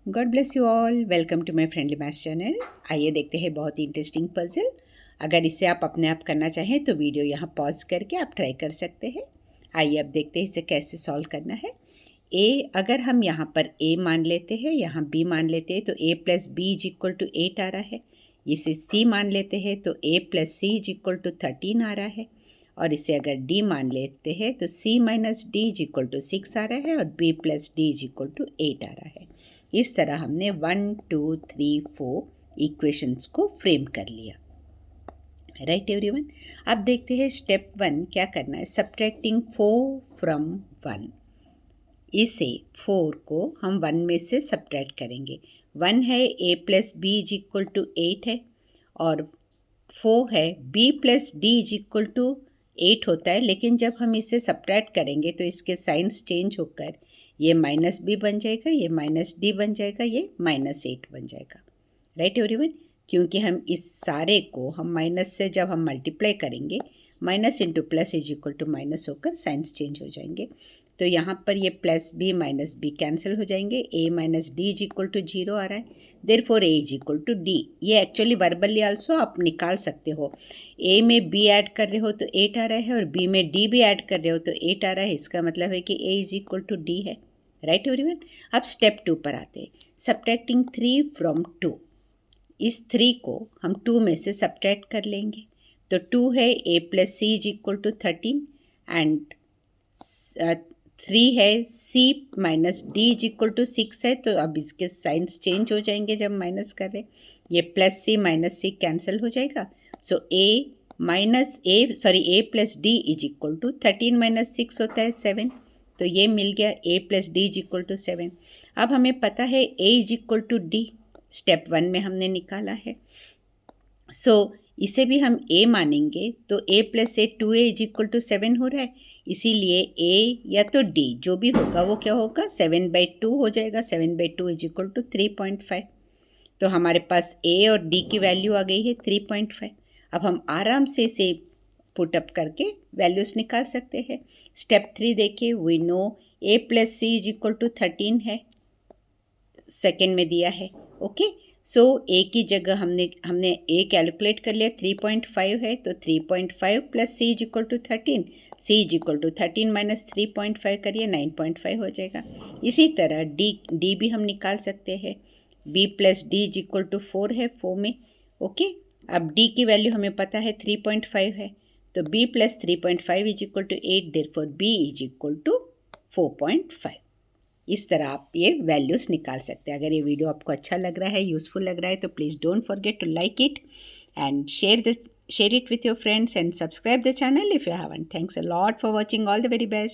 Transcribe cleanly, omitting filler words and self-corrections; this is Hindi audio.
God bless you all. Welcome to my friendly maths channel. आइए देखते हैं बहुत ही इंटरेस्टिंग पजल। अगर इसे आप अपने आप करना चाहें तो वीडियो यहाँ पॉज करके आप ट्राई कर सकते हैं। आइए अब देखते हैं इसे कैसे सॉल्व करना है। अगर हम यहाँ पर a मान लेते हैं, यहाँ b मान लेते हैं तो a plus B is equal to 8 आ रहा है। इसे c मान लेते हैं तो a plus C is equal to 13 आ रहा है। और इसे अगर d मान लेते हैं तो c minus D is equal to 6 आ रहा है और b plus D is equal to 8 आ रहा है। इस तरह हमने 1 2 3 4 इक्वेशंस को फ्रेम कर लिया। Right everyone. अब देखते हैं स्टेप 1 क्या करना है। Subtracting 4 from 1। इसे 4 को हम 1 में से सब्ट्रैक्ट करेंगे। 1 है a plus B is equal to 8 है और 4 है b plus D is equal to 8 होता है, लेकिन जब हम इसे सब्ट्रैक्ट करेंगे तो इसके साइंस चेंज होकर ये माइनस बी बन जाएगा, ये माइनस डी बन जाएगा, ये माइनस 8 बन जाएगा। Right everyone. क्योंकि हम इस सारे को हम माइनस से जब हम मल्टीप्लाई करेंगे, minus into plus is equal to minus होकर साइंस चेंज हो जाएंगे। तो यहाँ पर ये plus B minus B cancel हो जाएंगे। A minus D is equal to 0 आ रहा है, therefore A is equal to D. ये एक्चुअली वर्बली आल्सो आप निकाल सकते हो। ए में बी ऐड कर रहे हो तो 8 आ रहा है और बी में डी भी ऐड कर रहे हो तो 8 आ रहा है। इसका मतलब है कि ए इज इक्वल टू डी है। Right everyone. अब स्टेप 2 पर आते हैं। Subtracting 3 from 2। इस 3 को हम 2 में से सब्ट्रैक्ट कर लेंगे तो 2 है a plus C is equal to 13 and 3 है c minus D is equal to 6 है। तो अब इसके साइंस चेंज हो जाएंगे जब माइनस कर रहे। ये plus C minus C cancel हो जाएगा। So a plus D is equal to 13 minus 6 होता है 7। तो ये मिल गया a plus D is equal to 7। अब हमें पता है a is equal to D, step 1 में हमने निकाला है। इसे भी हम a मानेंगे तो a plus A 2a is equal to 7 हो रहा है। इसीलिए a या तो d जो भी होगा वो क्या होगा, 7/2 हो जाएगा। 7/2 इज इक्वल टू 3.5। तो हमारे पास a और d की वैल्यू आ गई है 3.5। अब हम आराम से इसे पुट अप करके वैल्यूज़ निकाल सकते हैं। स्टेप 3 देखिए। We know a plus C is equal to 13 है, सेकेंड में दिया है। ओके। a की जगह हमने a कैलकुलेट कर लिया 3.5 है, तो 3.5 plus C is equal to 13। C is equal to 13 minus 3.5 करिए 9.5 हो जाएगा। इसी तरह d भी हम निकाल सकते हैं। b plus D is equal to 4 है 4 में। ओके। अब d की वैल्यू हमें पता है 3.5 है, तो b plus 3.5 is equal to 8, therefore b is equal to 4.5। इस तरह आप ये वैल्यूज़ निकाल सकते हैं। अगर ये वीडियो आपको अच्छा लग रहा है, यूज़फुल लग रहा है, तो please don't forget to like it and share it with your friends and subscribe the channel if you haven't. Thanks a lot for watching. All the very best.